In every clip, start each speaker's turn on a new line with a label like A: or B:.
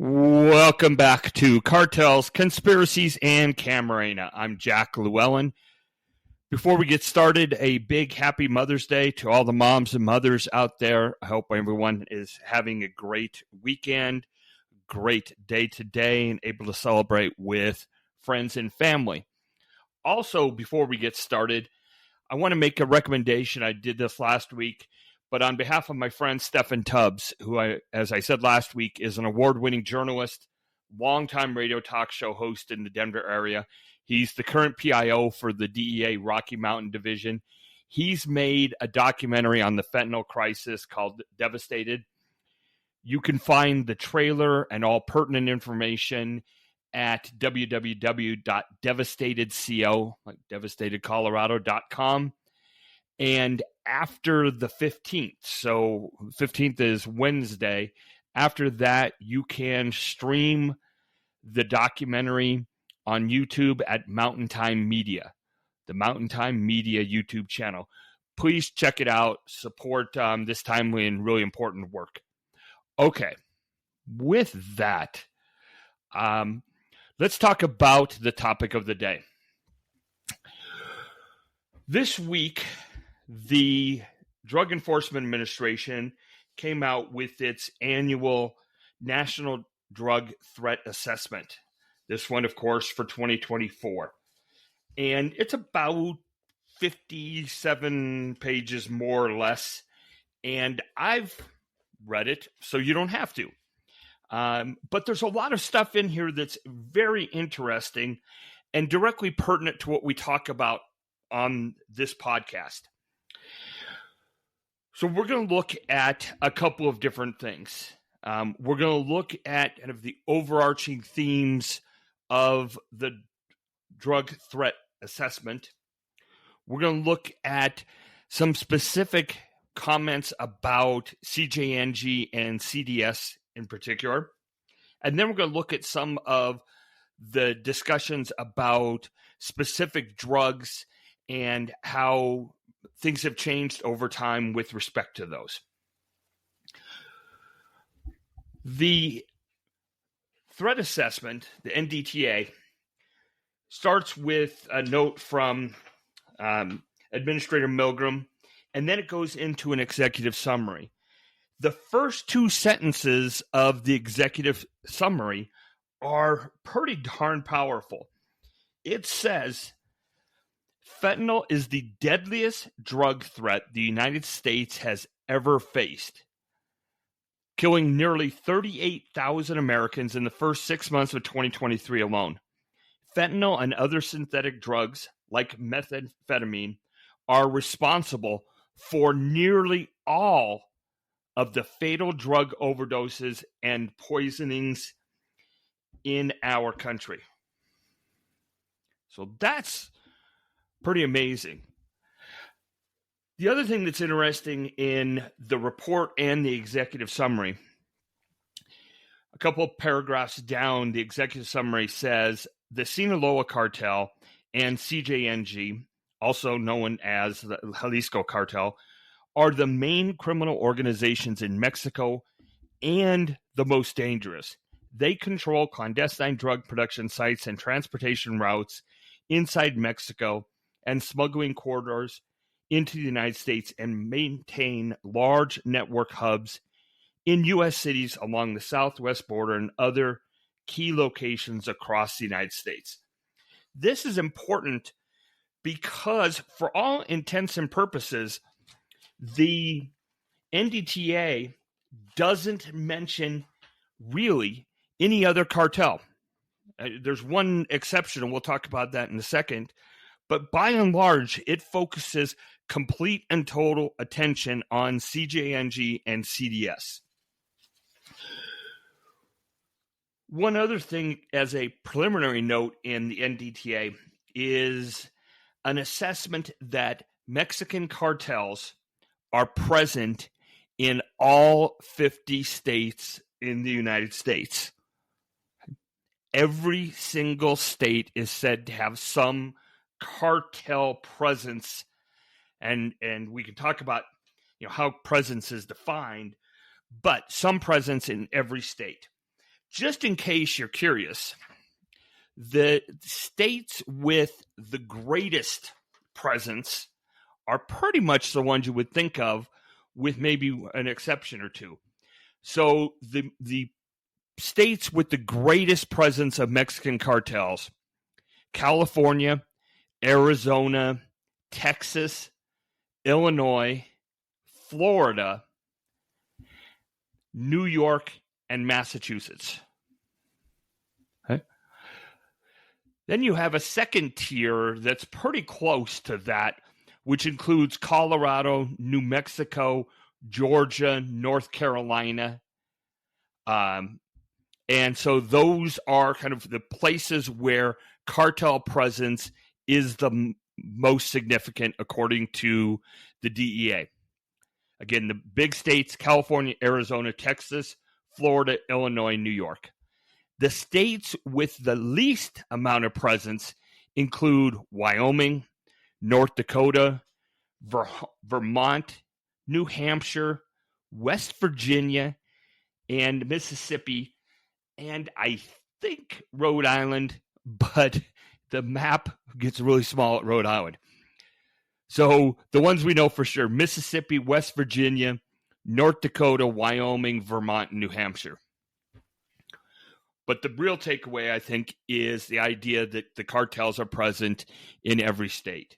A: Welcome back to Cartels, Conspiracies, and Camarena. I'm Jack Llewellyn. Before we get started, a big happy Mother's Day to all the moms and mothers out there. I hope everyone is having a great weekend, great day today, and able to celebrate with friends and family. Also, before we get started, I want to make a recommendation. I did this last week, but on behalf of my friend Stephen Tubbs, who, as I said last week, is an award-winning journalist, longtime radio talk show host in the Denver area. He's the current PIO for the DEA Rocky Mountain Division. He's made a documentary on the fentanyl crisis called Devastated. You can find the trailer and all pertinent information at www.devastatedco, like devastatedcolorado.com. And after the 15th, so 15th is Wednesday, after that, you can stream the documentary on YouTube at Mountain Time Media, the Mountain Time Media YouTube channel. Please check it out. Support this timely and really important work. Okay, with that, let's talk about the topic of the day. This week, the Drug Enforcement Administration came out with its annual National Drug Threat Assessment. This one, of course, for 2024. And it's about 57 pages, more or less. And I've read it, so you don't have to. But there's a lot of stuff in here that's very interesting and directly pertinent to what we talk about on this podcast. So we're going to look at a couple of different things. We're going to look at kind of the overarching themes of the drug threat assessment. We're going to look at some specific comments about CJNG and CDS in particular. And then we're going to look at some of the discussions about specific drugs and how things have changed over time with respect to those. The threat assessment, the NDTA, starts with a note from Administrator Milgram, and then it goes into an executive summary. The first two sentences of the executive summary are pretty darn powerful. It says, fentanyl is the deadliest drug threat the United States has ever faced, killing nearly 38,000 Americans in the first 6 months of 2023 alone. Fentanyl and other synthetic drugs, like methamphetamine, are responsible for nearly all of the fatal drug overdoses and poisonings in our country. So that's pretty amazing. The other thing that's interesting in the report and the executive summary, a couple of paragraphs down, the executive summary says the Sinaloa Cartel and CJNG, also known as the Jalisco Cartel, are the main criminal organizations in Mexico and the most dangerous. They control clandestine drug production sites and transportation routes inside Mexico and smuggling corridors into the United States, and maintain large network hubs in U.S. cities along the southwest border and other key locations across the United States. This is important because, for all intents and purposes, the NDTA doesn't mention really any other cartel. There's one exception, and we'll talk about that in a second. But by and large, it focuses complete and total attention on CJNG and CDS. One other thing as a preliminary note in the NDTA is an assessment that Mexican cartels are present in all 50 states in the United States. Every single state is said to have some cartel presence, and we can talk about how presence is defined, but some presence in every state. Just in case you're curious, the states with the greatest presence are pretty much the ones you would think of, with maybe an exception or two. So the states with the greatest presence of Mexican cartels: California, Arizona, Texas, Illinois, Florida, New York, and Massachusetts. Okay. Then you have a second tier that's pretty close to that, which includes Colorado, New Mexico, Georgia, North Carolina. And so those are kind of the places where cartel presence is the most significant, according to the DEA. Again, the big states: California, Arizona, Texas, Florida, Illinois, New York. The states with the least amount of presence include Wyoming, North Dakota, Vermont, New Hampshire, West Virginia, and Mississippi, and I think Rhode Island, but the map gets really small at Rhode Island. So the ones we know for sure: Mississippi, West Virginia, North Dakota, Wyoming, Vermont, and New Hampshire. But the real takeaway, I think, is the idea that the cartels are present in every state.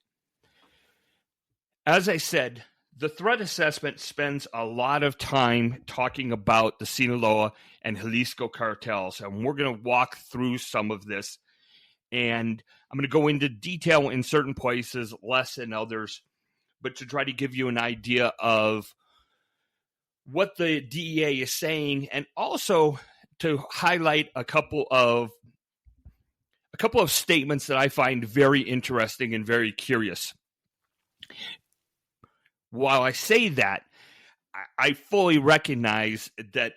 A: As I said, the threat assessment spends a lot of time talking about the Sinaloa and Jalisco cartels, and we're going to walk through some of this. And I'm going to go into detail in certain places, less in others, but to try to give you an idea of what the DEA is saying, and also to highlight a couple of statements that I find very interesting and very curious. While I say that, I fully recognize that,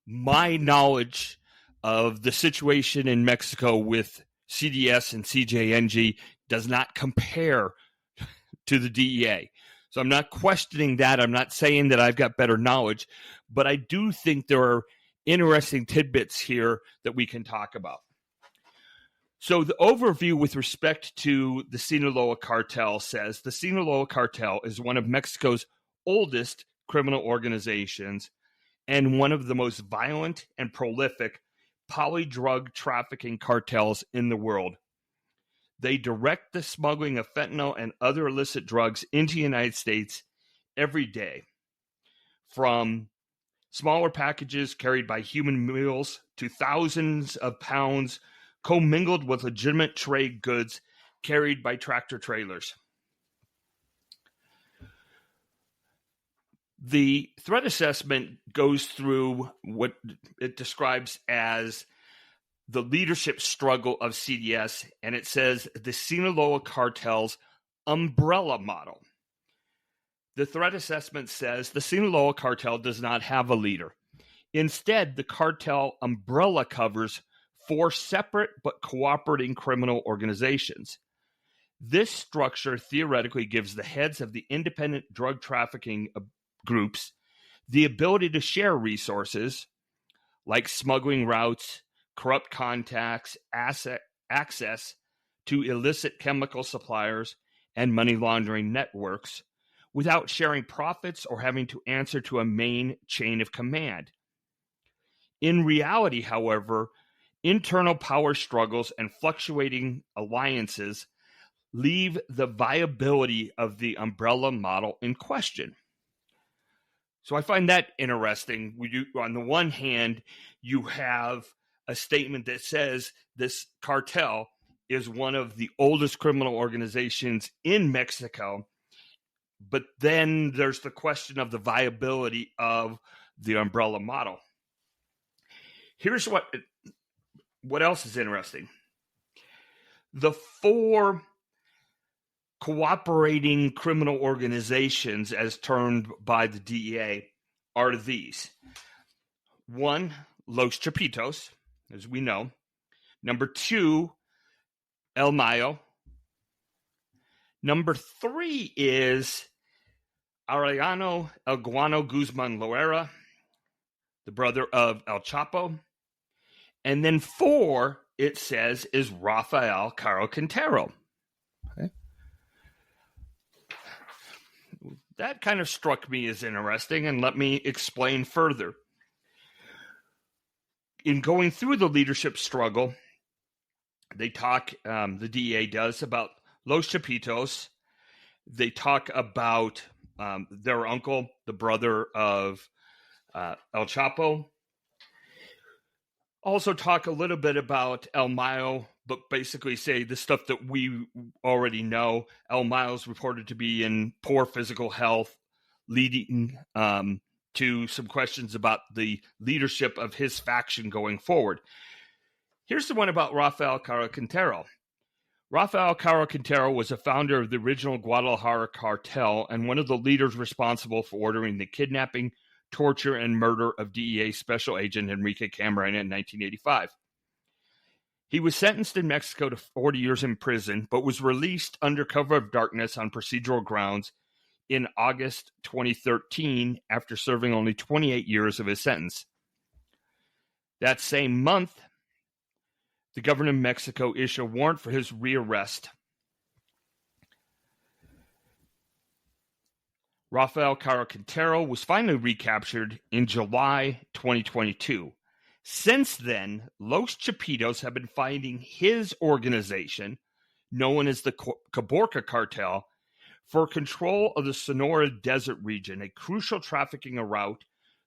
A: my knowledge of the situation in Mexico with CDS and CJNG does not compare to the DEA. So I'm not questioning that. I'm not saying that I've got better knowledge, but I do think there are interesting tidbits here that we can talk about. So the overview with respect to the Sinaloa cartel says the Sinaloa cartel is one of Mexico's oldest criminal organizations and one of the most violent and prolific polydrug trafficking cartels in the world. They direct the smuggling of fentanyl and other illicit drugs into the United States every day, from smaller packages carried by human mules to thousands of pounds commingled with legitimate trade goods carried by tractor trailers. The threat assessment goes through what it describes as the leadership struggle of CDS, and it says the Sinaloa cartel's umbrella model. The threat assessment says the Sinaloa cartel does not have a leader. Instead, the cartel umbrella covers 4 separate but cooperating criminal organizations. This structure theoretically gives the heads of the independent drug trafficking groups the ability to share resources like smuggling routes, corrupt contacts, access to illicit chemical suppliers, and money laundering networks, without sharing profits or having to answer to a main chain of command. In reality, however, internal power struggles and fluctuating alliances leave the viability of the umbrella model in question. So I find that interesting. On the one hand, you have a statement that says this cartel is one of the oldest criminal organizations in Mexico, but then there's the question of the viability of the umbrella model. Here's what else is interesting. The 4 cooperating criminal organizations, as termed by the DEA, are these. 1, Los Chapitos, as we know. Number 2, El Mayo. Number 3 is Arellano El Guano Guzman Loera, the brother of El Chapo. And then 4, it says, is Rafael Caro Quintero. Okay. That kind of struck me as interesting, and let me explain further. In going through the leadership struggle, they talk, the DEA does, about Los Chapitos. They talk about their uncle, the brother of El Chapo. Also talk a little bit about El Mayo, but basically say the stuff that we already know. El Mayo is reported to be in poor physical health, leading to some questions about the leadership of his faction going forward. Here's the one about Rafael Caro Quintero. Rafael Caro Quintero was a founder of the original Guadalajara cartel and one of the leaders responsible for ordering the kidnapping, torture, and murder of DEA Special Agent Enrique Camarena in 1985. He was sentenced in Mexico to 40 years in prison, but was released under cover of darkness on procedural grounds in August 2013 after serving only 28 years of his sentence. That same month, the government of Mexico issued a warrant for his rearrest. Rafael Caro Quintero was finally recaptured in July 2022. Since then, Los Chapitos have been fighting his organization, known as the Caborca Cartel, for control of the Sonora Desert region, a crucial trafficking route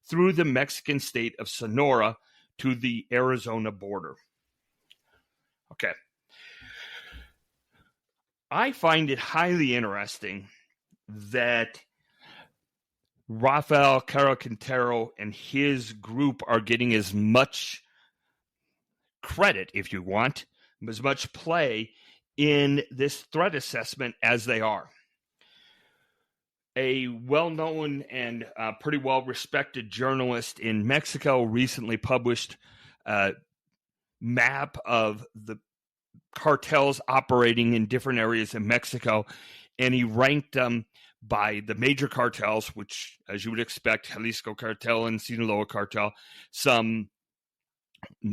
A: through the Mexican state of Sonora to the Arizona border. Okay. I find it highly interesting that Rafael Caro Quintero and his group are getting as much credit, if you want, as much play in this threat assessment as they are. A well-known and pretty well-respected journalist in Mexico recently published a map of the cartels operating in different areas in Mexico, and he ranked them by the major cartels, which, as you would expect, Jalisco Cartel and Sinaloa Cartel, some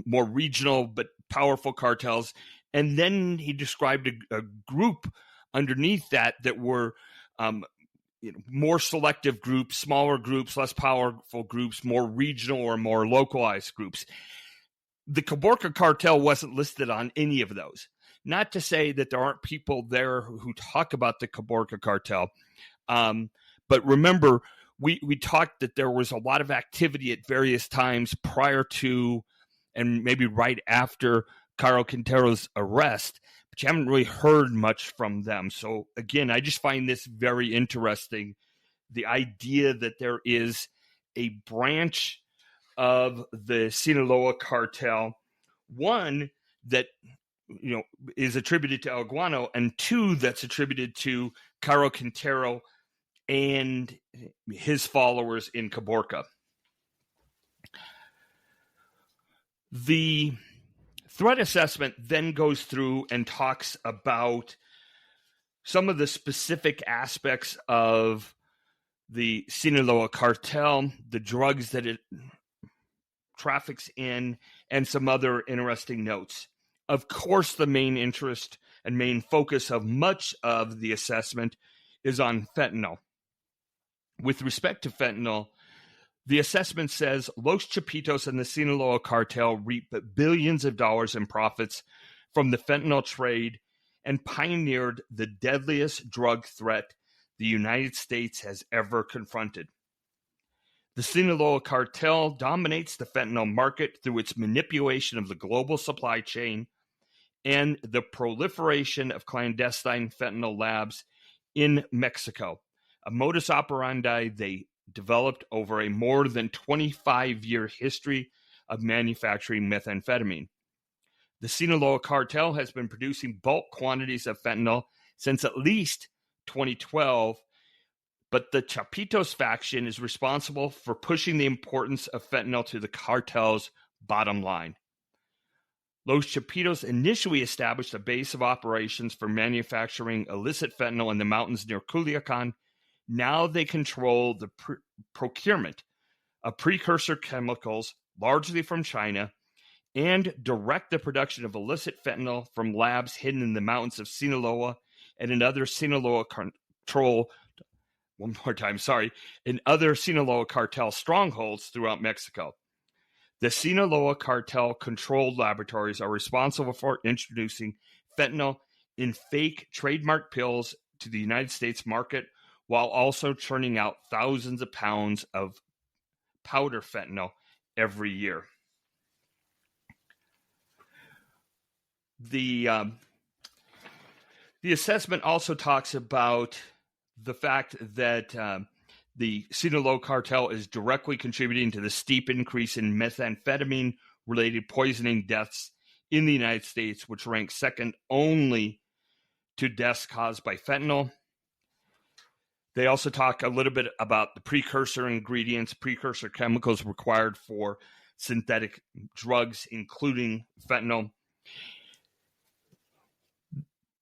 A: more regional but powerful cartels, and then he described a group underneath that were more selective groups, smaller groups, less powerful groups, more regional or more localized groups. The Caborca Cartel wasn't listed on any of those. Not to say that there aren't people there who talk about the Caborca Cartel, but remember, we talked that there was a lot of activity at various times prior to and maybe right after Caro Quintero's arrest, but you haven't really heard much from them. So again, I just find this very interesting, the idea that there is a branch of the Sinaloa cartel, one that is attributed to El Guano, and 2 that's attributed to Caro Quintero and his followers in Caborca. The threat assessment then goes through and talks about some of the specific aspects of the Sinaloa cartel, the drugs that it traffics in, and some other interesting notes. Of course, the main interest and main focus of much of the assessment is on fentanyl. With respect to fentanyl, the assessment says Los Chapitos and the Sinaloa cartel reap billions of dollars in profits from the fentanyl trade and pioneered the deadliest drug threat the United States has ever confronted. The Sinaloa cartel dominates the fentanyl market through its manipulation of the global supply chain and the proliferation of clandestine fentanyl labs in Mexico, a modus operandi they developed over a more than 25-year history of manufacturing methamphetamine. The Sinaloa cartel has been producing bulk quantities of fentanyl since at least 2012, but the Chapitos faction is responsible for pushing the importance of fentanyl to the cartel's bottom line. Los Chapitos initially established a base of operations for manufacturing illicit fentanyl in the mountains near Culiacan. Now they control the procurement of precursor chemicals, largely from China, and direct the production of illicit fentanyl from labs hidden in the mountains of Sinaloa and in other Sinaloa cartel strongholds throughout Mexico. The Sinaloa cartel controlled laboratories are responsible for introducing fentanyl in fake trademark pills to the United States market, while also churning out thousands of pounds of powder fentanyl every year. The assessment also talks about the fact that the Sinaloa cartel is directly contributing to the steep increase in methamphetamine-related poisoning deaths in the United States, which ranks second only to deaths caused by fentanyl. They also talk a little bit about the precursor ingredients, precursor chemicals required for synthetic drugs, including fentanyl.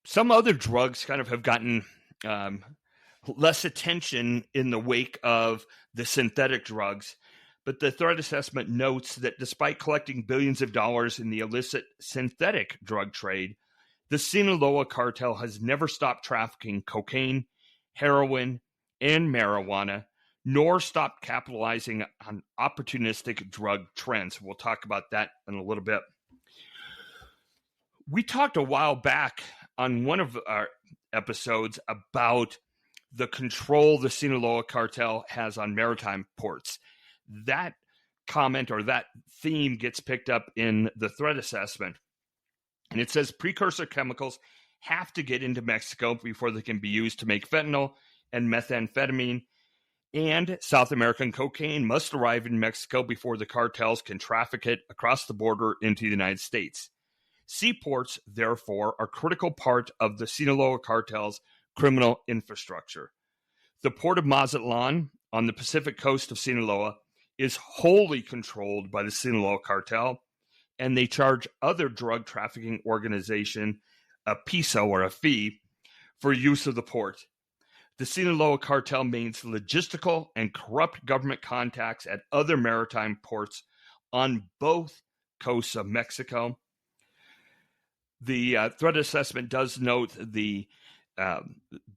A: Some other drugs kind of have gotten less attention in the wake of the synthetic drugs, but the threat assessment notes that despite collecting billions of dollars in the illicit synthetic drug trade, the Sinaloa cartel has never stopped trafficking cocaine, heroin, and marijuana, nor stopped capitalizing on opportunistic drug trends. We'll talk about that in a little bit. We talked a while back on one of our episodes about the control the Sinaloa cartel has on maritime ports. That comment or that theme gets picked up in the threat assessment. And it says precursor chemicals have to get into Mexico before they can be used to make fentanyl and methamphetamine, and South American cocaine must arrive in Mexico before the cartels can traffic it across the border into the United States. Seaports, therefore, are a critical part of the Sinaloa cartel's criminal infrastructure. The port of Mazatlan on the Pacific coast of Sinaloa is wholly controlled by the Sinaloa cartel, and they charge other drug trafficking organization a piso or a fee for use of the port. The Sinaloa cartel maintains logistical and corrupt government contacts at other maritime ports on both coasts of Mexico. The threat assessment does note the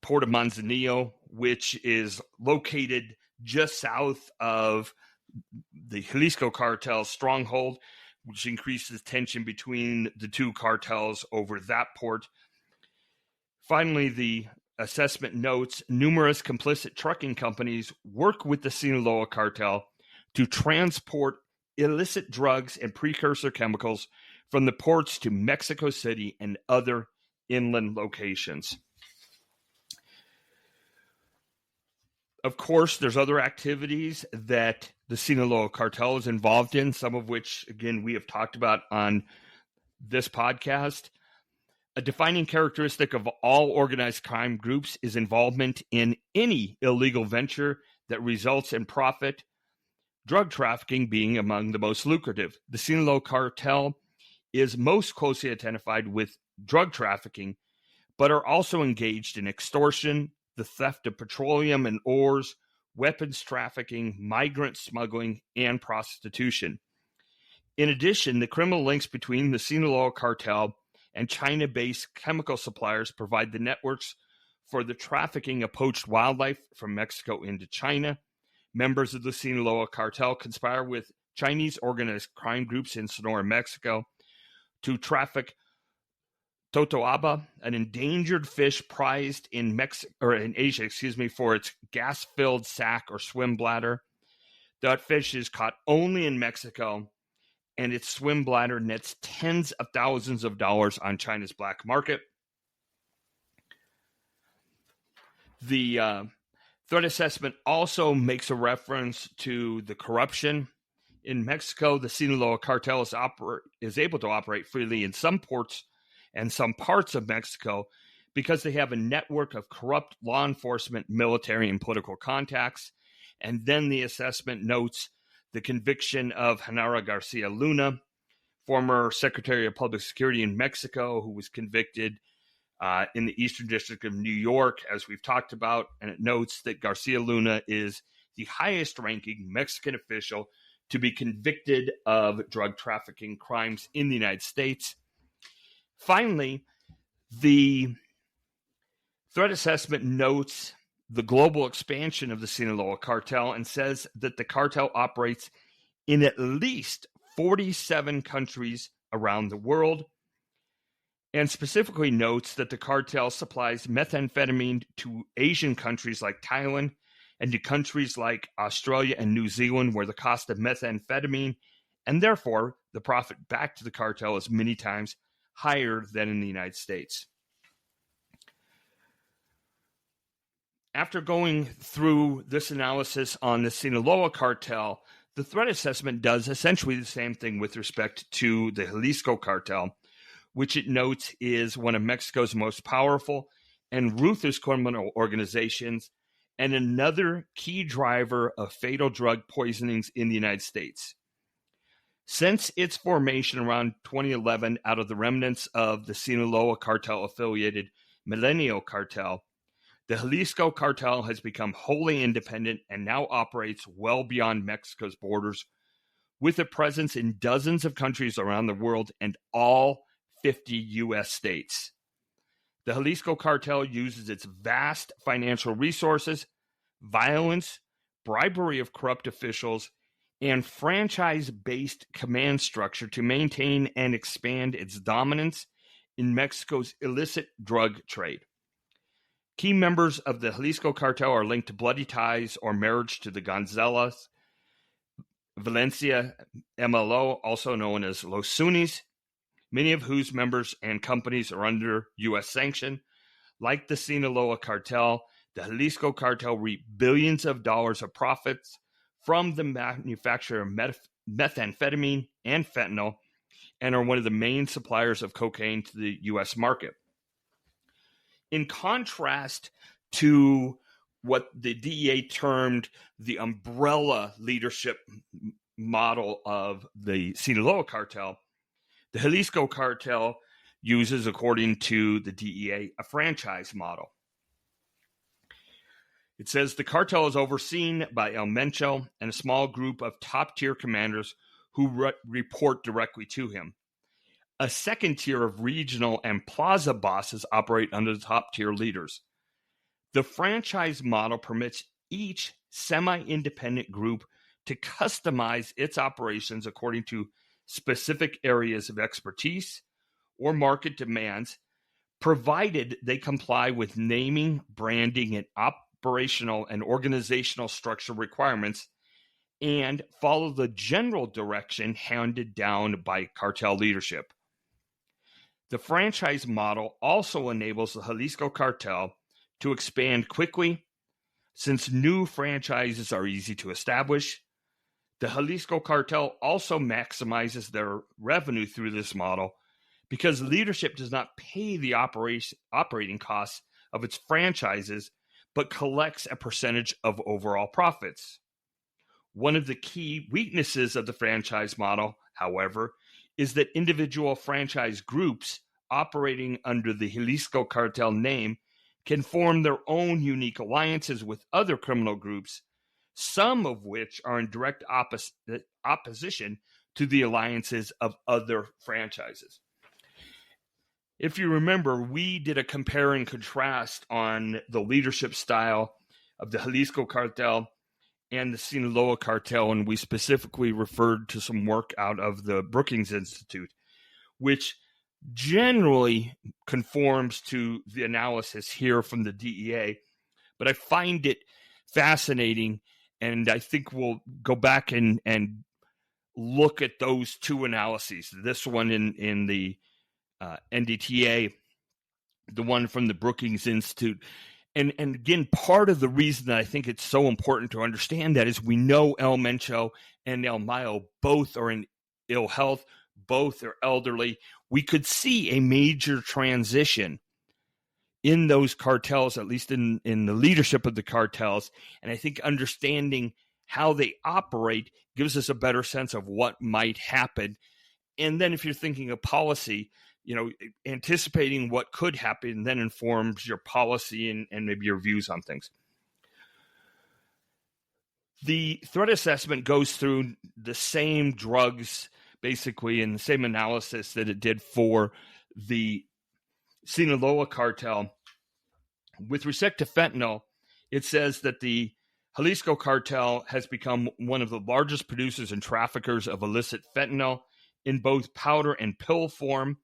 A: port of Manzanillo, which is located just south of the Jalisco Cartel's stronghold, which increases tension between the two cartels over that port. Finally, the assessment notes numerous complicit trucking companies work with the Sinaloa cartel to transport illicit drugs and precursor chemicals from the ports to Mexico City and other inland locations. Of course, there's other activities that the Sinaloa cartel is involved in, some of which, again, we have talked about on this podcast. A defining characteristic of all organized crime groups is involvement in any illegal venture that results in profit, drug trafficking being among the most lucrative. The Sinaloa cartel is most closely identified with drug trafficking, but are also engaged in extortion, the theft of petroleum and ores, weapons trafficking, migrant smuggling, and prostitution. In addition, the criminal links between the Sinaloa cartel and China-based chemical suppliers provide the networks for the trafficking of poached wildlife from Mexico into China. Members of the Sinaloa cartel conspire with Chinese organized crime groups in Sonora, Mexico, to traffic totoaba, an endangered fish prized in Asia, for its gas-filled sac or swim bladder. That fish is caught only in Mexico, and its swim bladder nets tens of thousands of dollars on China's black market. The threat assessment also makes a reference to the corruption. In Mexico, the Sinaloa cartel is able to operate freely in some ports and some parts of Mexico because they have a network of corrupt law enforcement, military, and political contacts. And then the assessment notes the conviction of Genaro Garcia Luna, former Secretary of Public Security in Mexico, who was convicted in the Eastern District of New York, as we've talked about. And it notes that Garcia Luna is the highest-ranking Mexican official to be convicted of drug trafficking crimes in the United States. Finally, the threat assessment notes the global expansion of the Sinaloa cartel and says that the cartel operates in at least 47 countries around the world, and specifically notes that the cartel supplies methamphetamine to Asian countries like Thailand and to countries like Australia and New Zealand, where the cost of methamphetamine and therefore the profit back to the cartel is many times higher than in the United States. After going through this analysis on the Sinaloa cartel, the threat assessment does essentially the same thing with respect to the Jalisco cartel, which it notes is one of Mexico's most powerful and ruthless criminal organizations and another key driver of fatal drug poisonings in the United States. Since its formation around 2011 out of the remnants of the Sinaloa cartel-affiliated Milenio cartel, the Jalisco cartel has become wholly independent and now operates well beyond Mexico's borders, with a presence in dozens of countries around the world and all 50 U.S. states. The Jalisco cartel uses its vast financial resources, violence, bribery of corrupt officials, and franchise-based command structure to maintain and expand its dominance in Mexico's illicit drug trade. Key members of the Jalisco cartel are linked to bloody ties or marriage to the Gonzales, Valencia MLO, also known as Los Sunnis, many of whose members and companies are under U.S. sanction. Like the Sinaloa cartel, the Jalisco cartel reaped billions of dollars of profits from the manufacture of methamphetamine and fentanyl, and are one of the main suppliers of cocaine to the U.S. market. In contrast to what the DEA termed the umbrella leadership model of the Sinaloa cartel, the Jalisco cartel uses, according to the DEA, a franchise model. It says the cartel is overseen by El Mencho and a small group of top-tier commanders who report directly to him. A second tier of regional and plaza bosses operate under the top-tier leaders. The franchise model permits each semi-independent group to customize its operations according to specific areas of expertise or market demands, provided they comply with naming, branding, and operational and organizational structure requirements and follow the general direction handed down by cartel leadership. The franchise model also enables the Jalisco cartel to expand quickly, since new franchises are easy to establish. The Jalisco cartel also maximizes their revenue through this model because leadership does not pay the operating costs of its franchises, but collects a percentage of overall profits. One of the key weaknesses of the franchise model, however, is that individual franchise groups operating under the Jalisco cartel name can form their own unique alliances with other criminal groups, some of which are in direct opposition to the alliances of other franchises. If you remember, we did a compare and contrast on the leadership style of the Jalisco cartel and the Sinaloa cartel, and we specifically referred to some work out of the Brookings Institute, which generally conforms to the analysis here from the DEA, but I find it fascinating, and I think we'll go back and look at those two analyses, this one in the NDTA, the one from the Brookings Institute. And again, part of the reason that I think it's so important to understand that is we know El Mencho and El Mayo both are in ill health, both are elderly. We could see a major transition in those cartels, at least in the leadership of the cartels. And I think understanding how they operate gives us a better sense of what might happen. And then if you're thinking of policy, anticipating what could happen then informs your policy and maybe your views on things. The threat assessment goes through the same drugs, basically, and the same analysis that it did for the Sinaloa cartel. With respect to fentanyl, it says that the Jalisco cartel has become one of the largest producers and traffickers of illicit fentanyl in both powder and pill form.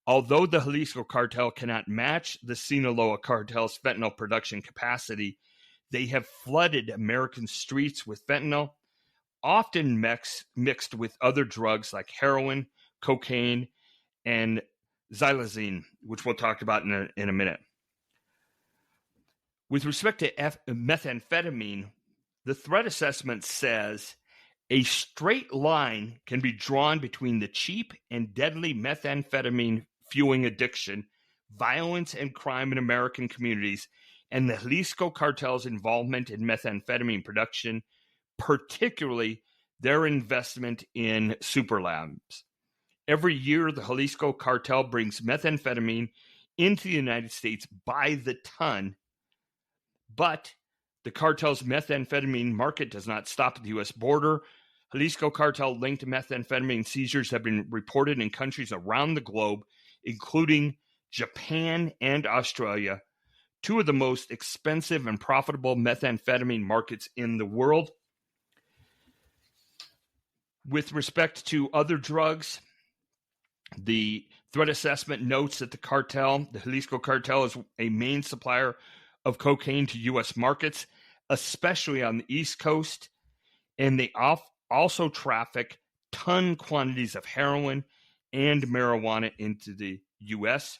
A: Although the Jalisco cartel cannot match the Sinaloa cartel's fentanyl production capacity, they have flooded American streets with fentanyl, often mixed with other drugs like heroin, cocaine, and xylazine, which we'll talk about in a minute. With respect to methamphetamine, the threat assessment says a straight line can be drawn between the cheap and deadly methamphetamine fueling addiction, violence, and crime in American communities, and the Jalisco cartel's involvement in methamphetamine production, particularly their investment in super labs. Every year, the Jalisco cartel brings methamphetamine into the United States by the ton, but the cartel's methamphetamine market does not stop at the U.S. border. Jalisco cartel-linked methamphetamine seizures have been reported in countries around the globe, including Japan and Australia, two of the most expensive and profitable methamphetamine markets in the world. With respect to other drugs, the threat assessment notes that the Jalisco cartel, is a main supplier of cocaine to U.S. markets, especially on the East Coast, and they also traffic ton quantities of heroin and marijuana into the U.S.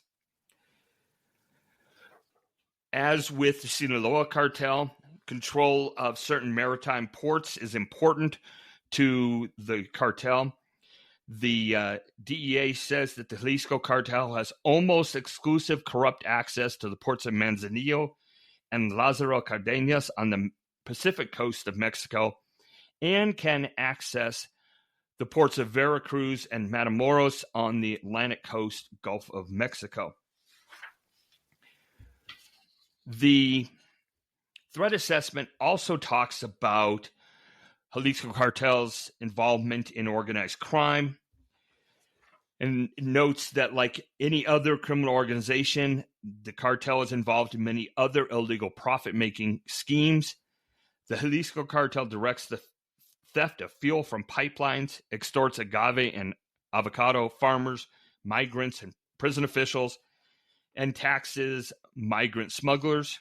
A: As with the Sinaloa cartel, control of certain maritime ports is important to the cartel. The DEA says that the Jalisco cartel has almost exclusive corrupt access to the ports of Manzanillo and Lázaro Cárdenas on the Pacific coast of Mexico, and can access the ports of Veracruz and Matamoros on the Atlantic coast, Gulf of Mexico. The threat assessment also talks about Jalisco cartel's involvement in organized crime and notes that, like any other criminal organization, the cartel is involved in many other illegal profit-making schemes. The Jalisco cartel directs the theft of fuel from pipelines, extorts agave and avocado farmers, migrants, and prison officials, and taxes migrant smugglers.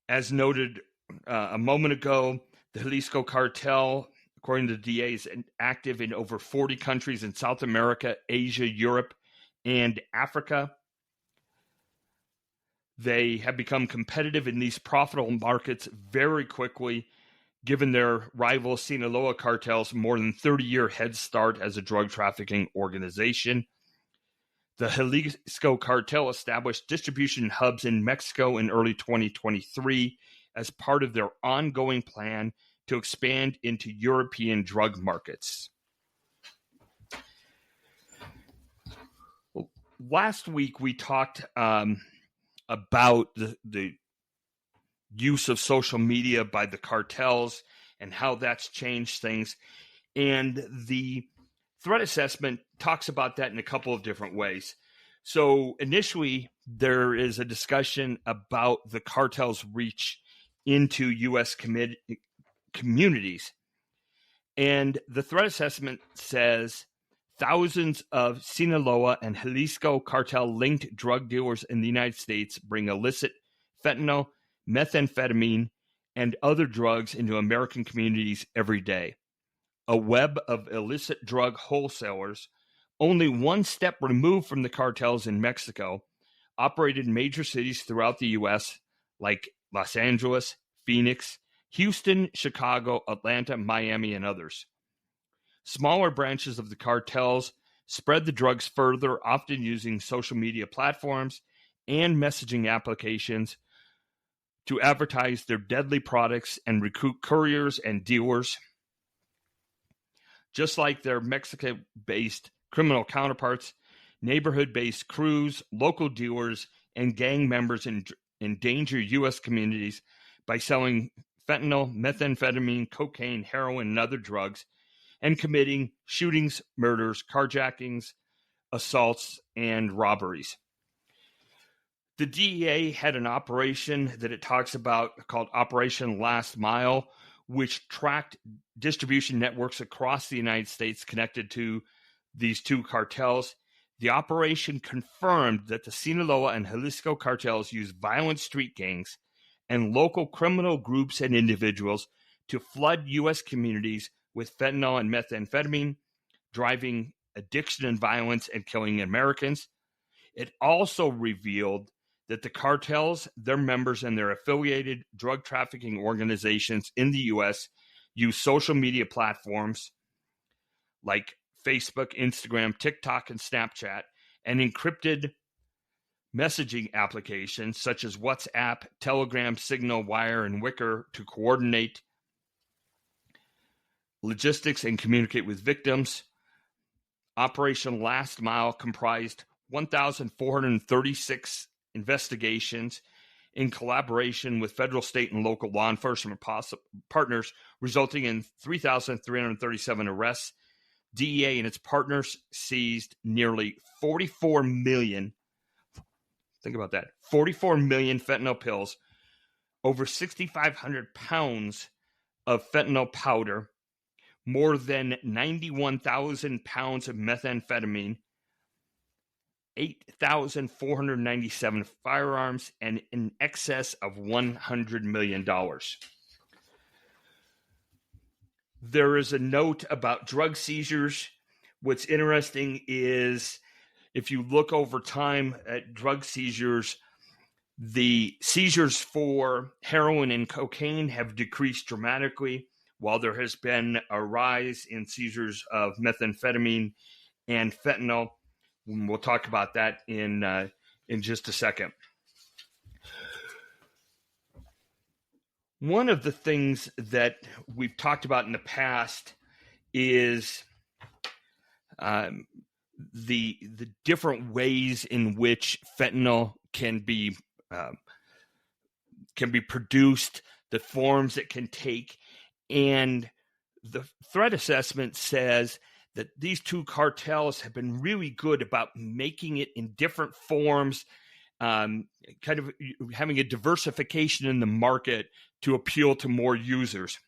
A: As noted a moment ago, the Jalisco cartel, according to the DEA, is active in over 40 countries in South America, Asia, Europe, and Africa. They have become competitive in these profitable markets very quickly, given their rival Sinaloa cartel's more than 30-year head start as a drug trafficking organization. The Jalisco cartel established distribution hubs in Mexico in early 2023 as part of their ongoing plan to expand into European drug markets. Last week, we talked about the use of social media by the cartels and how that's changed things. And the threat assessment talks about that in a couple of different ways. So initially, there is a discussion about the cartel's reach into U.S. communities. And the threat assessment says thousands of Sinaloa and Jalisco cartel-linked drug dealers in the United States bring illicit fentanyl, methamphetamine, and other drugs into American communities every day. A web of illicit drug wholesalers, only one step removed from the cartels in Mexico, operated in major cities throughout the U.S. like Los Angeles, Phoenix, Houston, Chicago, Atlanta, Miami, and others. Smaller branches of the cartels spread the drugs further, often using social media platforms and messaging applications to advertise their deadly products and recruit couriers and dealers. Just like their Mexico-based criminal counterparts, neighborhood-based crews, local dealers, and gang members endanger U.S. communities by selling fentanyl, methamphetamine, cocaine, heroin, and other drugs, and committing shootings, murders, carjackings, assaults, and robberies. The DEA had an operation that it talks about called Operation Last Mile, which tracked distribution networks across the United States connected to these two cartels. The operation confirmed that the Sinaloa and Jalisco cartels use violent street gangs and local criminal groups and individuals to flood U.S. communities with fentanyl and methamphetamine, driving addiction and violence and killing Americans. It also revealed that the cartels, their members, and their affiliated drug trafficking organizations in the U.S. use social media platforms like Facebook, Instagram, TikTok, and Snapchat, and encrypted messaging applications such as WhatsApp, Telegram, Signal, Wire, and Wicker to coordinate logistics and communicate with victims. Operation Last Mile comprised 1,436 investigations in collaboration with federal, state, and local law enforcement partners, resulting in 3,337 arrests. DEA and its partners seized nearly 44 million, think about that, 44 million fentanyl pills, over 6,500 pounds of fentanyl powder, more than 91,000 pounds of methamphetamine, 8,497 firearms, and in excess of $100 million. There is a note about drug seizures. What's interesting is if you look over time at drug seizures, the seizures for heroin and cocaine have decreased dramatically, while there has been a rise in seizures of methamphetamine and fentanyl. We'll talk about that in just a second. One of the things that we've talked about in the past is the different ways in which fentanyl can be produced, the forms it can take, and the threat assessment says that these two cartels have been really good about making it in different forms, kind of having a diversification in the market to appeal to more users.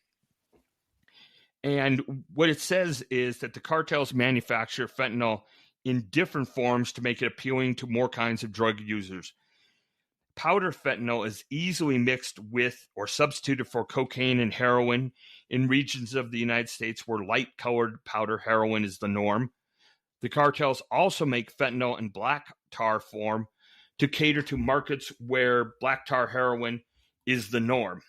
A: And what it says is that the cartels manufacture fentanyl in different forms to make it appealing to more kinds of drug users. Powder fentanyl is easily mixed with or substituted for cocaine and heroin in regions of the United States where light-colored powder heroin is the norm. The cartels also make fentanyl in black tar form to cater to markets where black tar heroin is the norm.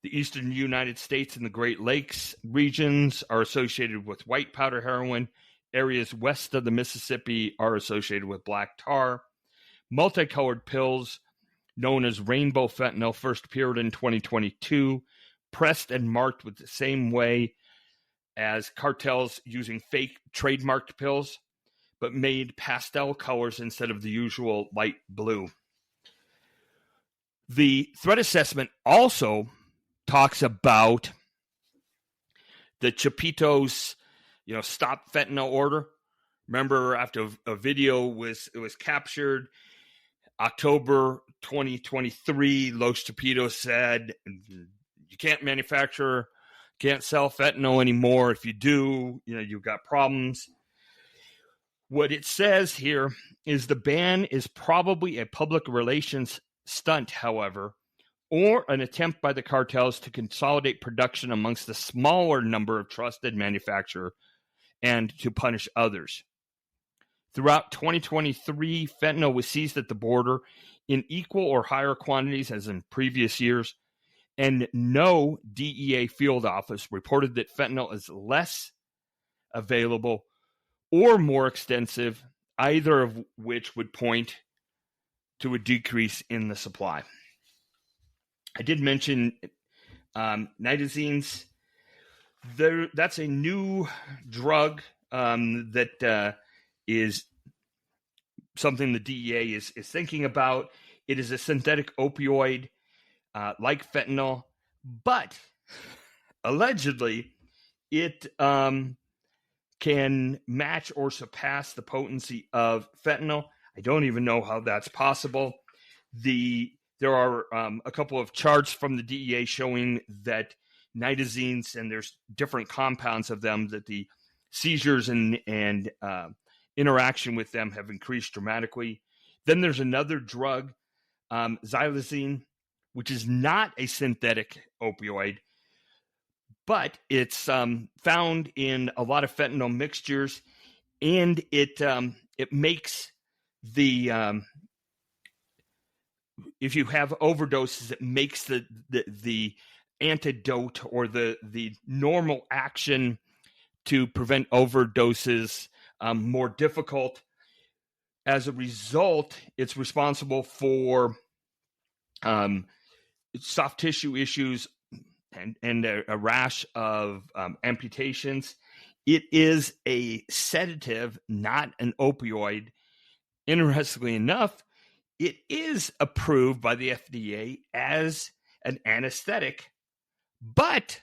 A: The eastern United States and the Great Lakes regions are associated with white powder heroin. Areas west of the Mississippi are associated with black tar. Multicolored pills known as rainbow fentanyl first appeared in 2022, pressed and marked with the same way as cartels using fake trademarked pills, but made pastel colors instead of the usual light blue. The threat assessment also talks about the Chapitos, stop fentanyl order. Remember, after a video was captured, October 2023, Los Chapitos said, you can't manufacture, can't sell fentanyl anymore. If you do, you've got problems. What it says here is the ban is probably a public relations stunt, however, or an attempt by the cartels to consolidate production amongst a smaller number of trusted manufacturers and to punish others. Throughout 2023, fentanyl was seized at the border in equal or higher quantities as in previous years, and no DEA field office reported that fentanyl is less available or more extensive, either of which would point to a decrease in the supply. I did mention nitazines. That's a new drug that is something the DEA is thinking about. It is a synthetic opioid. like fentanyl, but allegedly it can match or surpass the potency of fentanyl. I don't even know how that's possible. There are a couple of charts from the DEA showing that nitazines, and there's different compounds of them, that the seizures and interaction with them have increased dramatically. Then there's another drug, xylazine, which is not a synthetic opioid, but it's found in a lot of fentanyl mixtures, and it makes the if you have overdoses, it makes the antidote or the normal action to prevent overdoses more difficult. As a result, it's responsible for soft tissue issues and a rash of amputations. It is a sedative, not an opioid. Interestingly enough, it is approved by the FDA as an anesthetic, but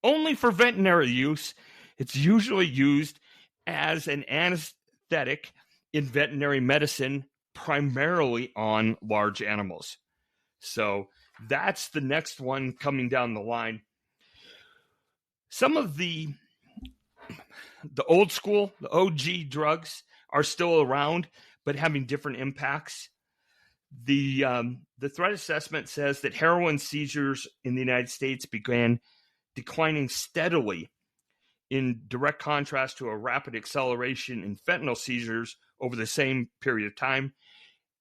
A: only for veterinary use. It's usually used as an anesthetic in veterinary medicine, primarily on large animals. So that's the next one coming down the line. Some of the old school, the OG drugs are still around, but having different impacts. The threat assessment says that heroin seizures in the United States began declining steadily, in direct contrast to a rapid acceleration in fentanyl seizures over the same period of time.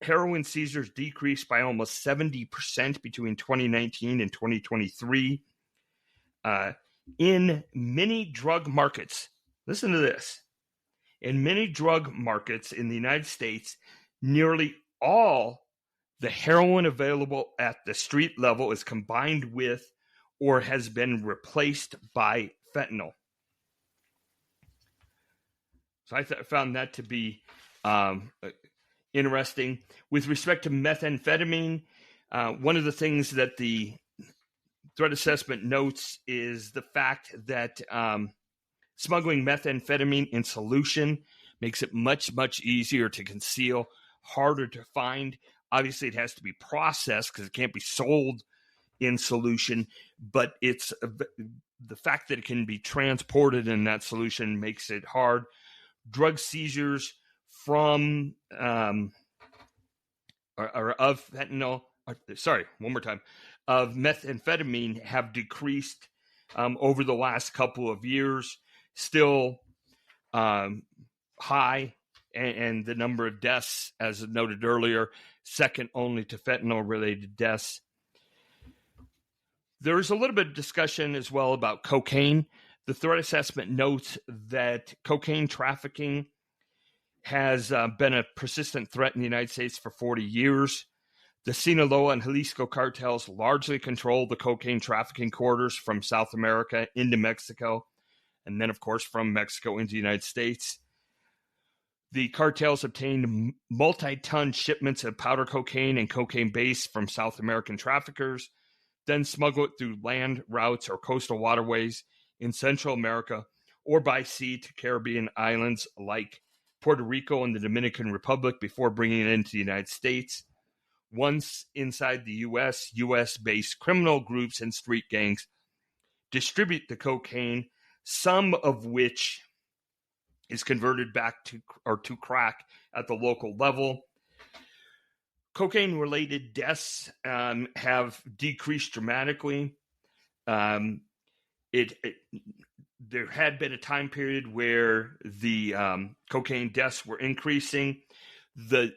A: Heroin seizures decreased by almost 70% between 2019 and 2023. In many drug markets, listen to this, in many drug markets in the United States, nearly all the heroin available at the street level is combined with or has been replaced by fentanyl. So I found that to be interesting. With respect to methamphetamine, one of the things that the threat assessment notes is the fact that smuggling methamphetamine in solution makes it much, much easier to conceal, harder to find. Obviously, it has to be processed because it can't be sold in solution, but it's the fact that it can be transported in that solution makes it hard. Drug seizures from of fentanyl, of methamphetamine have decreased over the last couple of years, still high, and the number of deaths, as noted earlier, second only to fentanyl-related deaths. There's a little bit of discussion as well about cocaine. The threat assessment notes that cocaine trafficking has been a persistent threat in the United States for 40 years. The Sinaloa and Jalisco Cartels largely control the cocaine trafficking corridors from South America into Mexico, and then, of course, from Mexico into the United States. The cartels obtained multi-ton shipments of powder cocaine and cocaine base from South American traffickers, then smuggle it through land routes or coastal waterways in Central America or by sea to Caribbean islands like Puerto Rico and the Dominican Republic before bringing it into the United States. Once inside the U.S., U.S.-based criminal groups and street gangs distribute the cocaine, some of which is converted back to crack at the local level. Cocaine-related deaths have decreased dramatically. There had been a time period where the cocaine deaths were increasing. The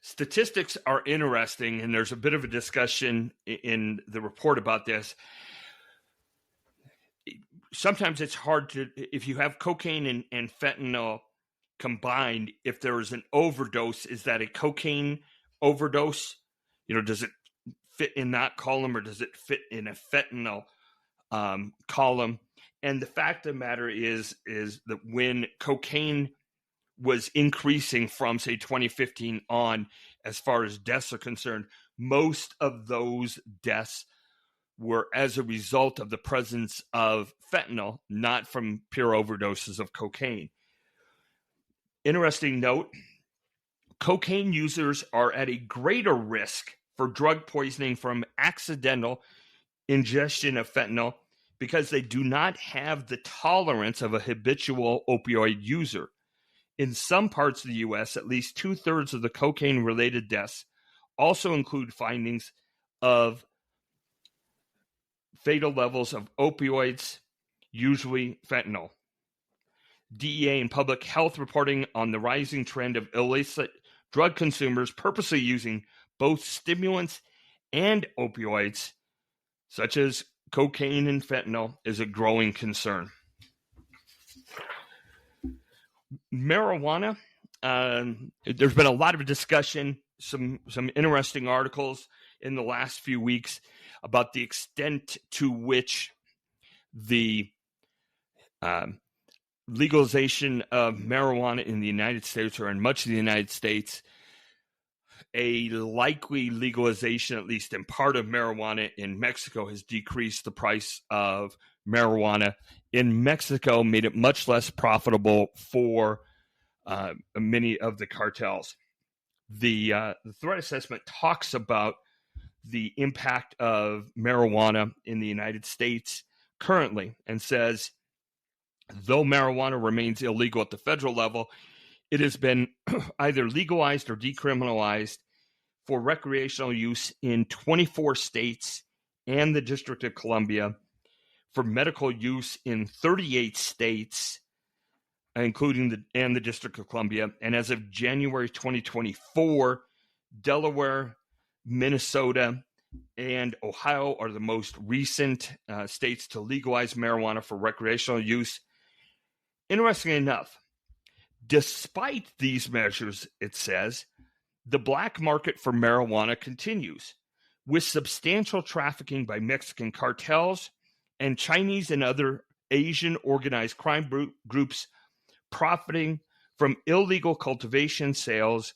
A: statistics are interesting, and there's a bit of a discussion in the report about this. Sometimes it's hard to, if you have cocaine and fentanyl combined, if there is an overdose, is that a cocaine overdose? Does it fit in that column, or does it fit in a fentanyl column? And the fact of the matter is that when cocaine was increasing from, say, 2015 on as far as deaths are concerned. Most of those deaths were as a result of the presence of fentanyl, not from pure overdoses of cocaine. Interesting note, cocaine users are at a greater risk for drug poisoning from accidental ingestion of fentanyl because they do not have the tolerance of a habitual opioid user. In some parts of the U.S., at least 2/3 of the cocaine-related deaths also include findings of fatal levels of opioids, usually fentanyl. DEA and public health reporting on the rising trend of illicit drug consumers purposely using both stimulants and opioids, such as cocaine and fentanyl, is a growing concern. Marijuana, there's been a lot of discussion, some interesting articles in the last few weeks about the extent to which the legalization of marijuana in the United States, or in much of the United States, a likely legalization, at least in part of marijuana in Mexico, has decreased the price of marijuana in Mexico, made it much less profitable for many of the cartels. The threat assessment talks about the impact of marijuana in the United States currently and says, though marijuana remains illegal at the federal level, it has been either legalized or decriminalized for recreational use in 24 states and the District of Columbia, for medical use in 38 states, including the District of Columbia. And as of January 2024, Delaware, Minnesota, and Ohio are the most recent states to legalize marijuana for recreational use. Interestingly enough, despite these measures, it says, the black market for marijuana continues, with substantial trafficking by Mexican cartels and Chinese and other Asian organized crime groups profiting from illegal cultivation sales,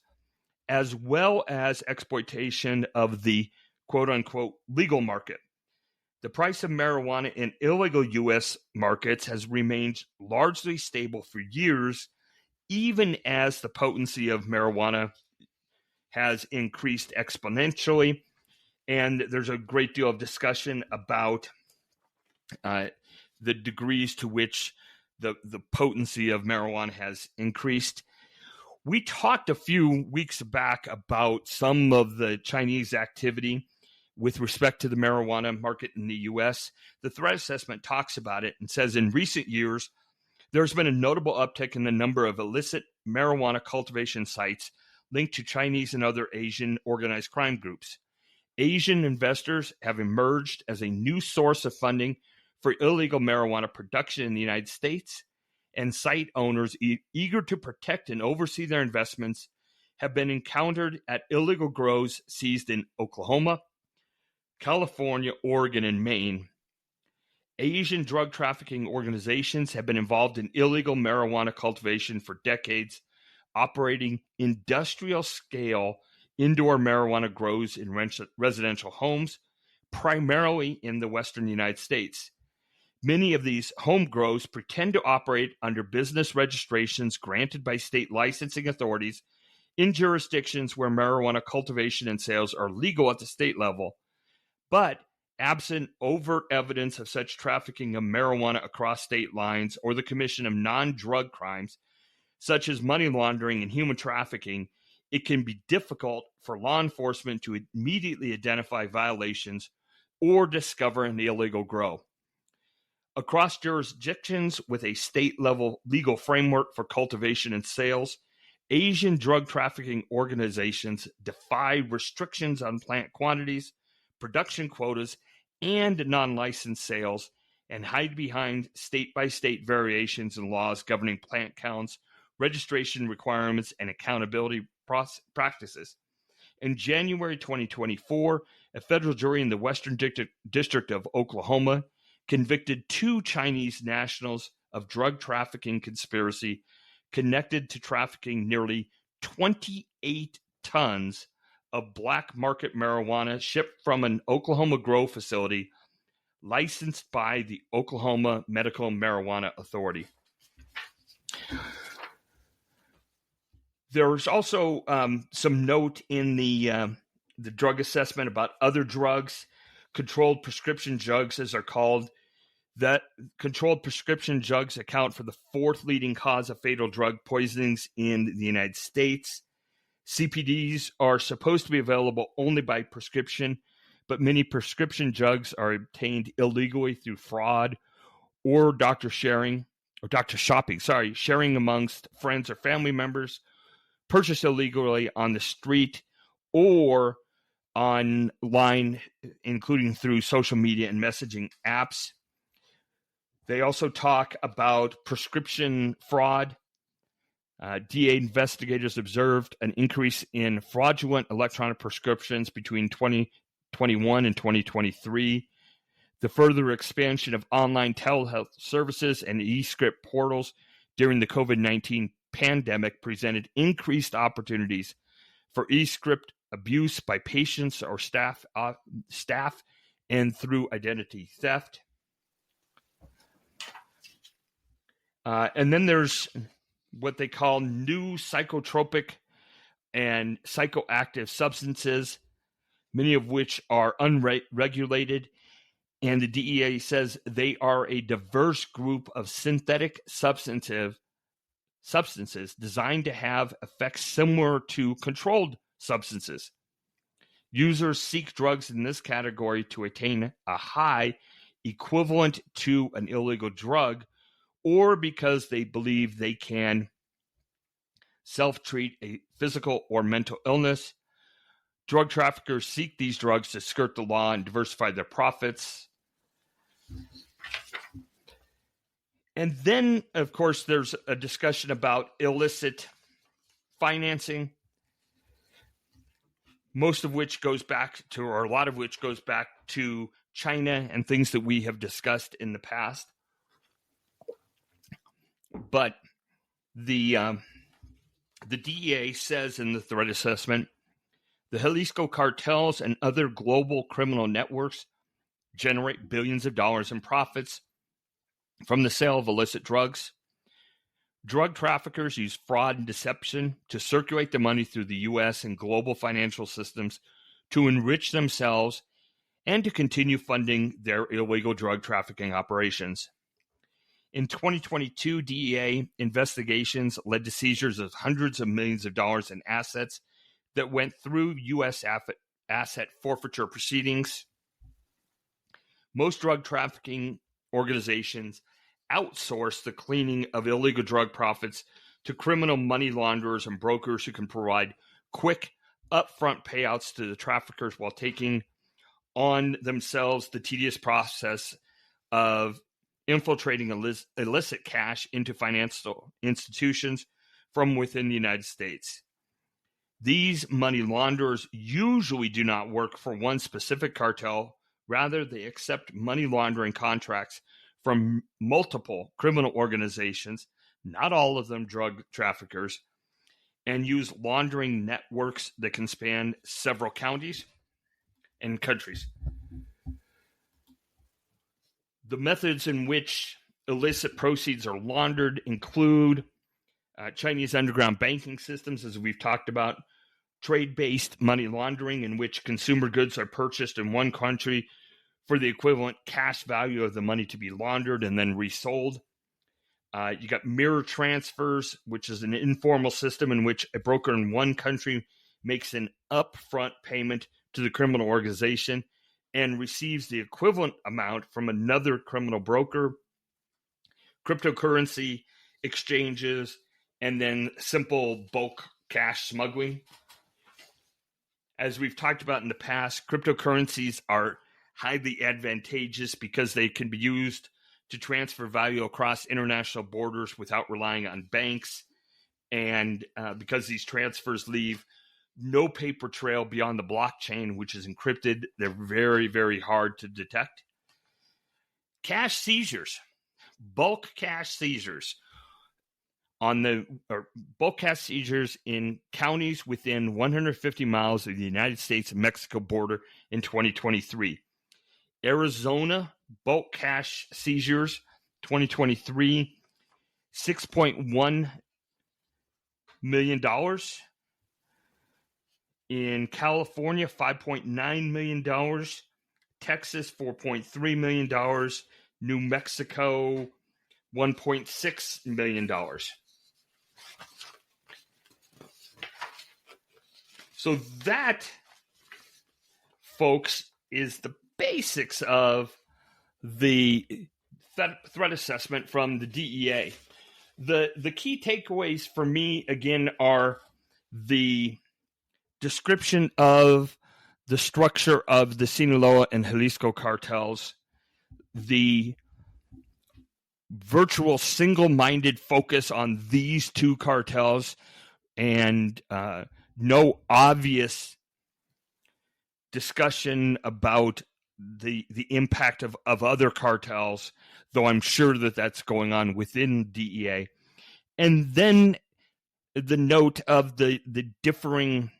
A: as well as exploitation of the quote-unquote legal market. The price of marijuana in illegal U.S. markets has remained largely stable for years, even as the potency of marijuana has increased exponentially. And there's a great deal of discussion about the degrees to which the potency of marijuana has increased. We talked a few weeks back about some of the Chinese activity with respect to the marijuana market in the U.S. The threat assessment talks about it and says in recent years, there's been a notable uptick in the number of illicit marijuana cultivation sites linked to Chinese and other Asian organized crime groups. Asian investors have emerged as a new source of funding for illegal marijuana production in the United States, and site owners eager to protect and oversee their investments have been encountered at illegal grows seized in Oklahoma, California, Oregon, and Maine. Asian drug trafficking organizations have been involved in illegal marijuana cultivation for decades, operating industrial-scale indoor marijuana grows in residential homes, primarily in the western United States. Many of these home grows pretend to operate under business registrations granted by state licensing authorities in jurisdictions where marijuana cultivation and sales are legal at the state level, but absent overt evidence of such trafficking of marijuana across state lines or the commission of non-drug crimes, such as money laundering and human trafficking, it can be difficult for law enforcement to immediately identify violations or discover an illegal grow. Across jurisdictions with a state-level legal framework for cultivation and sales, Asian drug trafficking organizations defy restrictions on plant quantities, production quotas, and non-licensed sales, and hide behind state-by-state variations in laws governing plant counts, registration requirements, and accountability practices. In January 2024, a federal jury in the Western District of Oklahoma convicted 2 Chinese nationals of drug trafficking conspiracy connected to trafficking nearly 28 tons of black market marijuana shipped from an Oklahoma grow facility licensed by the Oklahoma Medical Marijuana Authority. There's also some note in the drug assessment about other drugs, controlled prescription drugs, as they're called. That controlled prescription drugs account for the fourth leading cause of fatal drug poisonings in the United States. CPDs are supposed to be available only by prescription, but many prescription drugs are obtained illegally through fraud or sharing amongst friends or family members, purchased illegally on the street or online, including through social media and messaging apps. They also talk about prescription fraud. DEA investigators observed an increase in fraudulent electronic prescriptions between 2021 and 2023. The further expansion of online telehealth services and e-script portals during the COVID-19 pandemic presented increased opportunities for e-script abuse by patients or staff and through identity theft. And then there's what they call new psychotropic and psychoactive substances, many of which are unregulated. And the DEA says they are a diverse group of synthetic substances designed to have effects similar to controlled substances. Users seek drugs in this category to attain a high equivalent to an illegal drug, or because they believe they can self-treat a physical or mental illness. Drug traffickers seek these drugs to skirt the law and diversify their profits. And then, of course, there's a discussion about illicit financing, most of which goes back to, or a lot of which goes back to China and things that we have discussed in the past. But the DEA says in the threat assessment, the Jalisco cartels and other global criminal networks generate billions of dollars in profits from the sale of illicit drugs. Drug traffickers use fraud and deception to circulate the money through the U.S. and global financial systems to enrich themselves and to continue funding their illegal drug trafficking operations. In 2022, DEA investigations led to seizures of hundreds of millions of dollars in assets that went through U.S. asset forfeiture proceedings. Most drug trafficking organizations outsource the cleaning of illegal drug profits to criminal money launderers and brokers who can provide quick, upfront payouts to the traffickers while taking on themselves the tedious process of infiltrating illicit cash into financial institutions from within the United States. These money launderers usually do not work for one specific cartel. Rather, they accept money laundering contracts from multiple criminal organizations, not all of them drug traffickers, and use laundering networks that can span several counties and countries. The methods in which illicit proceeds are laundered include Chinese underground banking systems, as we've talked about, trade-based money laundering, in which consumer goods are purchased in one country for the equivalent cash value of the money to be laundered and then resold. You got mirror transfers, which is an informal system in which a broker in one country makes an upfront payment to the criminal organization and receives the equivalent amount from another criminal broker. Cryptocurrency exchanges, and then simple bulk cash smuggling. As we've talked about in the past, cryptocurrencies are highly advantageous because they can be used to transfer value across international borders without relying on banks. And because these transfers leave no paper trail beyond the blockchain, which is encrypted, they're very, very hard to detect. Cash seizures, bulk cash seizures on the bulk cash seizures in counties within 150 miles of the United States and Mexico border in 2023. Arizona bulk cash seizures 2023, $6.1 million. In California, $5.9 million. Texas, $4.3 million. New Mexico, $1.6 million. So that, folks, is the basics of the threat assessment from the DEA. The key takeaways for me, again, are the description of the structure of the Sinaloa and Jalisco cartels, the virtual single-minded focus on these two cartels, and no obvious discussion about the impact of other cartels, though I'm sure that that's going on within DEA. And then the note of the differing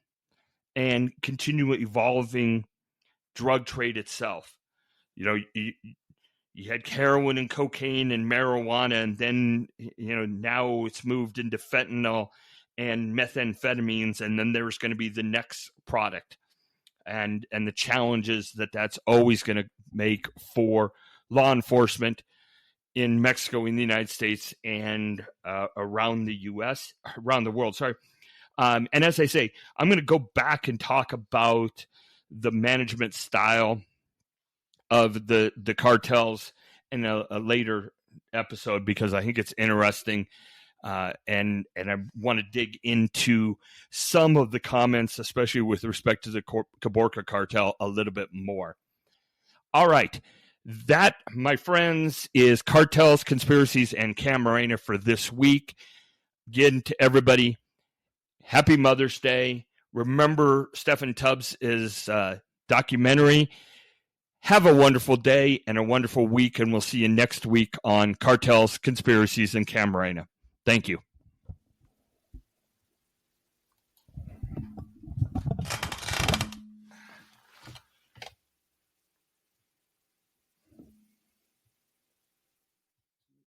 A: and continually evolving drug trade itself. You know, you had heroin and cocaine and marijuana, and then, you know, now it's moved into fentanyl and methamphetamines, and then there's going to be the next product, and the challenges that that's always going to make for law enforcement in Mexico, in the United States, and around the U.S., around the world. Sorry. And as I say, I'm going to go back and talk about the management style of the cartels in a later episode, because I think it's interesting, and I want to dig into some of the comments, especially with respect to the Caborca cartel, a little bit more. All right. That, my friends, is Cartels, Conspiracies, and Camarena for this week. Again, to everybody, happy Mother's Day. Remember Stephen Tubbs' documentary. Have a wonderful day and a wonderful week, and we'll see you next week on Cartels, Conspiracies, and Camarena. Thank you.